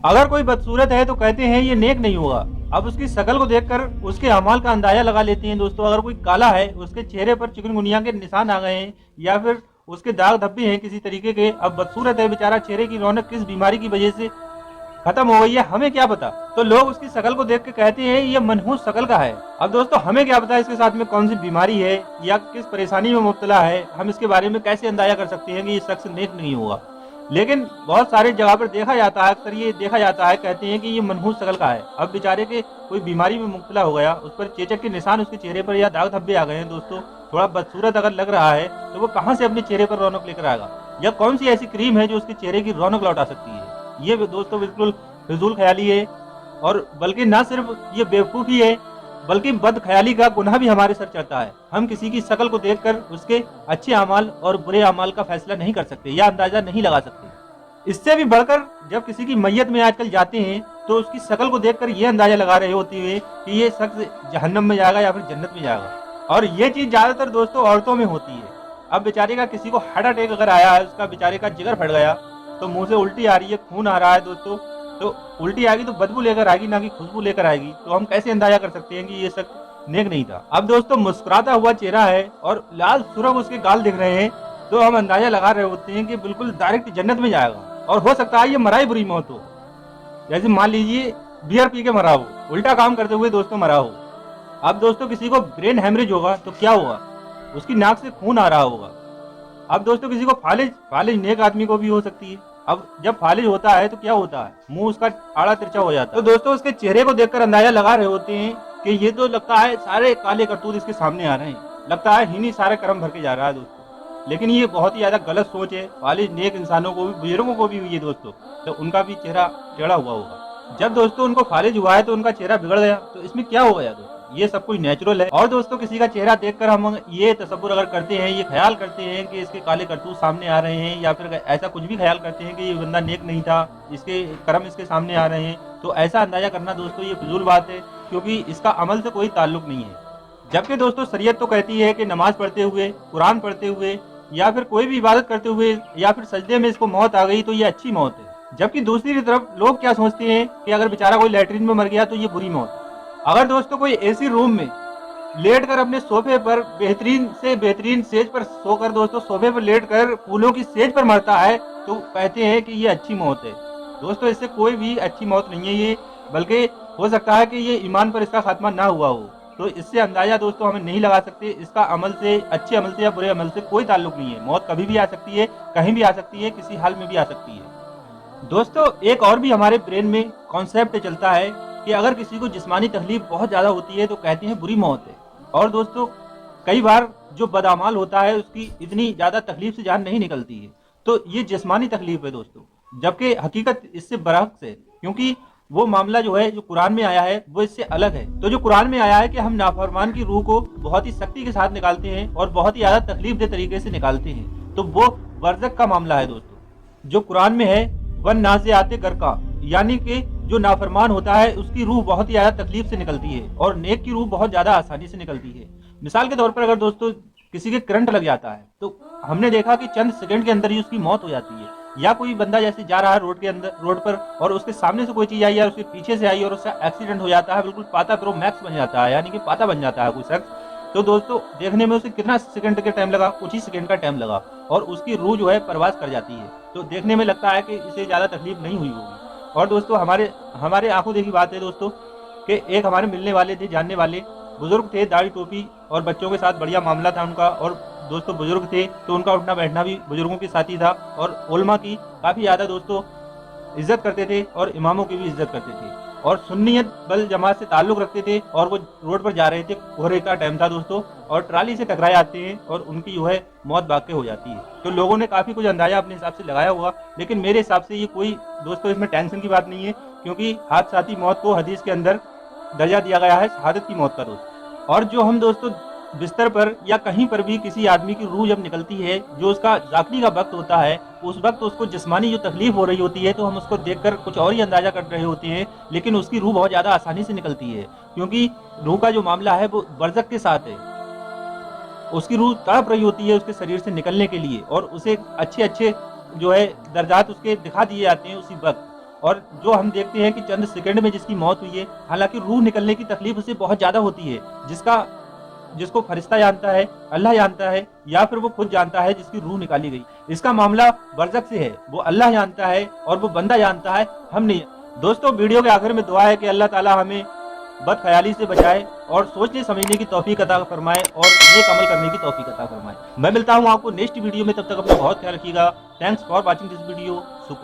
अगर कोई बदसूरत है तो कहते हैं ये नेक नहीं होगा। अब उसकी शक्ल को देखकर उसके अमाल का अंदाजा लगा लेते हैं दोस्तों। अगर कोई काला है, उसके चेहरे पर चिकनगुनिया के निशान आ गए हैं या फिर उसके दाग धब्बे हैं किसी तरीके के। अब बदसूरत है बेचारा, चेहरे की रौनक किस बीमारी की वजह से खत्म हो गई है हमें क्या पता। तो लोग उसकी शक्ल को देख के कहते हैं ये मनहूस शक्ल का है। अब दोस्तों हमें क्या पता इसके साथ में कौन सी बीमारी है या किस परेशानी में मुब्तला है। हम इसके बारे में कैसे अंदाजा कर सकते हैं कि ये शख्स नेक नहीं होगा। लेकिन बहुत सारे जगह पर देखा जाता है, अक्सर ये देखा जाता है, कहते हैं कि ये मनहूस शक्ल का है। अब बेचारे के कोई बीमारी में मुब्तला हो गया, उस पर चेचक के निशान उसके चेहरे पर या दाग धब्बे आ गए हैं दोस्तों, थोड़ा बदसूरत अगर लग रहा है तो वो कहाँ से अपने चेहरे पर रौनक लेकर आएगा, या कौन सी ऐसी क्रीम है जो उसके चेहरे की रौनक लौटा सकती है। ये दोस्तों बिल्कुल फिजूल ख्याली है। और बल्कि ना सिर्फ ये बेवकूफ़ी है बल्कि बद ख्याली का गुनाह भी हमारे सर चढ़ता है। हम किसी की शक्ल को देखकर उसके अच्छे अमाल और बुरे अमाल का फैसला नहीं कर सकते या अंदाजा नहीं लगा सकते। इससे भी बढ़कर जब किसी की मैयत में आजकल जाते हैं तो उसकी शक्ल को देखकर ये अंदाजा लगा रहे होते हुए कि ये शख्स जहन्नम में जाएगा या फिर जन्नत में जाएगा। और ये चीज़ ज़्यादातर दोस्तों औरतों में होती है। अब बेचारे का किसी को हार्ट अटैक अगर आया है, उसका बेचारे का जिगर फट गया, तो मुंह से उल्टी आ रही है, खून आ रहा है दोस्तों, तो उल्टी आएगी तो बदबू लेकर आएगी ना कि खुशबू लेकर आएगी। तो हम कैसे अंदाजा कर सकते हैं कि ये शख्स नेक नहीं था। अब दोस्तों मुस्कुराता हुआ चेहरा है और लाल सुर्ख उसके गाल दिख रहे हैं, तो हम अंदाजा लगा रहे होते हैं कि बिल्कुल डायरेक्ट जन्नत में जाएगा। और हो सकता है ये मरा ही बुरी मौत हो, जैसे मान लीजिए बियर पी के मरा हो, उल्टा काम करते हुए दोस्तों मरा हो। अब दोस्तों किसी को ब्रेन हेमरेज होगा तो क्या होगा, उसकी नाक से खून आ रहा होगा। अब दोस्तों किसी को फालिज नेक आदमी को भी हो सकती है। अब जब फालिज होता है तो क्या होता है, मुंह उसका आड़ा तिरछा हो जाता है। तो दोस्तों उसके चेहरे को देखकर अंदाजा लगा रहे होते हैं कि ये तो लगता है सारे काले करतूत इसके सामने आ रहे हैं, लगता है ही नहीं सारे कर्म भर के जा रहा है दोस्तों। लेकिन ये बहुत ही ज्यादा गलत सोच है। फालिज नेक इंसानों को भी, बुजुर्गों को भी हुई है दोस्तों, तो उनका भी चेहरा टेढ़ा हुआ होगा। जब दोस्तों उनको फालिज हुआ है तो उनका चेहरा बिगड़ गया, तो इसमें क्या हो गया दोस्तों, ये सब कुछ नेचुरल है। और दोस्तों किसी का चेहरा देखकर हम ये तसव्वुर अगर करते हैं, ये ख्याल करते हैं कि इसके काले करतूत सामने आ रहे हैं, या फिर ऐसा कुछ भी ख्याल करते हैं कि ये बंदा नेक नहीं था, इसके कर्म इसके सामने आ रहे हैं, तो ऐसा अंदाजा करना दोस्तों ये फिजूल बात है, क्योंकि इसका अमल से कोई ताल्लुक नहीं है। जबकि दोस्तों शरीयत तो कहती है कि नमाज पढ़ते हुए, कुरान पढ़ते हुए या फिर कोई भी इबादत करते हुए या फिर सजदे में इसको मौत आ गई तो ये अच्छी मौत है। जबकि दूसरी तरफ लोग क्या सोचते हैं कि अगर बेचारा कोई लैट्रिन में मर गया तो ये बुरी मौत है। अगर दोस्तों कोई एसी रूम में लेट कर अपने सोफे पर बेहतरीन से बेहतरीन सेज पर सोकर दोस्तों सोफे पर लेट कर फूलों की सेज पर मरता है तो कहते हैं कि ये अच्छी मौत है। दोस्तों इससे कोई भी अच्छी मौत नहीं है ये, बल्कि हो सकता है कि ये ईमान पर इसका खात्मा ना हुआ हो। तो इससे अंदाजा दोस्तों हमें नहीं लगा सकते। इसका अमल से, अच्छे अमल से या बुरे अमल से कोई ताल्लुक नहीं है। मौत कभी भी आ सकती है, कहीं भी आ सकती है, किसी हाल में भी आ सकती है। दोस्तों एक और भी हमारे ब्रेन में कॉन्सेप्ट चलता है कि अगर किसी को जिस्मानी तकलीफ बहुत ज़्यादा होती है तो कहते हैं बुरी मौत है। और दोस्तों कई बार जो बदअमाल होता है उसकी इतनी ज़्यादा तकलीफ से जान नहीं निकलती है, तो ये जिस्मानी तकलीफ है दोस्तों, जबकि हकीकत इससे बरअक्स है। क्योंकि वो मामला जो है जो कुरान में आया है वो इससे अलग है। तो जो कुरान में आया है कि हम नाफरमान की रूह को बहुत ही सख्ती के साथ निकालते हैं और बहुत ही ज़्यादा तकलीफ दे तरीके से निकालते हैं, तो वो बरज़क का मामला है दोस्तों। जो कुरान में है वन नाज़िआते गर्का, यानी कि जो नाफरमान होता है उसकी रूह बहुत ही ज़्यादा तकलीफ से निकलती है और नेक की रूह बहुत ज़्यादा आसानी से निकलती है। मिसाल के तौर पर अगर दोस्तों किसी के करंट लग जाता है तो हमने देखा कि चंद सेकंड के अंदर ही उसकी मौत हो जाती है। या कोई बंदा जैसे जा रहा है रोड पर और उसके सामने से कोई चीज आई या उसके पीछे से आई और उसका एक्सीडेंट हो जाता है, बिल्कुल पाता प्रो मैक्स बन जाता है, यानी कि पाता बन जाता है कोई शख्स, तो दोस्तों देखने में उसे कितना सेकंड का टाइम लगा, कुछ ही सेकंड का टाइम लगा और उसकी रूह जो है परवास कर जाती है। तो देखने में लगता है कि इसे ज़्यादा तकलीफ नहीं हुई होगी। और दोस्तों हमारे आंखों देखी बात है दोस्तों कि एक हमारे मिलने वाले थे, जानने वाले बुजुर्ग थे, दाढ़ी टोपी और बच्चों के साथ बढ़िया मामला था उनका। और दोस्तों बुजुर्ग थे तो उनका उठना बैठना भी बुजुर्गों के साथ ही था और उलमा की काफ़ी ज़्यादा दोस्तों इज्जत करते थे और इमामों की भी इज्जत करते थे और सुन्नियत बल जमात से ताल्लुक़ रखते थे। और वो रोड पर जा रहे थे, कोहरे का टाइम था दोस्तों, और ट्राली से टकराए जाते हैं और उनकी जो है मौत भाग के हो जाती है। तो लोगों ने काफ़ी कुछ अंदाजा अपने हिसाब से लगाया हुआ, लेकिन मेरे हिसाब से ये कोई दोस्तों इसमें टेंशन की बात नहीं है, क्योंकि हादसाती मौत को हदीस के अंदर दर्जा दिया गया है शहादत की मौत का दोस्तों। और जो हम दोस्तों बिस्तर पर या कहीं पर भी किसी आदमी की रूह जब निकलती है, जो उसका जागने का वक्त होता है, उस वक्त उसको जिस्मानी जो तकलीफ हो रही होती है तो हम उसको देखकर कुछ और ही अंदाजा कर रहे होते हैं, लेकिन उसकी रूह बहुत ज़्यादा आसानी से निकलती है, क्योंकि रूह का जो मामला है वो बरज़क के साथ है। उसकी रूह तड़प रही होती है उसके शरीर से निकलने के लिए और उसे अच्छे अच्छे जो है दर्जात उसके दिखा दिए जाते हैं उसी वक्त। और जो हम देखते हैं कि चंद सेकंड में जिसकी मौत हुई है, हालांकि रूह निकलने की तकलीफ उसे बहुत ज्यादा होती है, जिसको फरिश्ता जानता है, अल्लाह जानता है, या फिर वो खुद जानता है जिसकी रूह निकाली गई। इसका मामला बरज़ख से है, वो अल्लाह जानता है और वो बंदा जानता है, हम नहीं। दोस्तों, वीडियो के आखिर में दुआ है कि अल्लाह ताला हमें बदख्याली से बचाए और सोचने समझने की तौफीक अता फरमाए और नेक अमल करने की तौफीक अता फरमाए। मैं मिलता हूँ आपको नेक्स्ट वीडियो में, तब तक अपना बहुत ख्याल रखिएगा। Thanks for watching this video.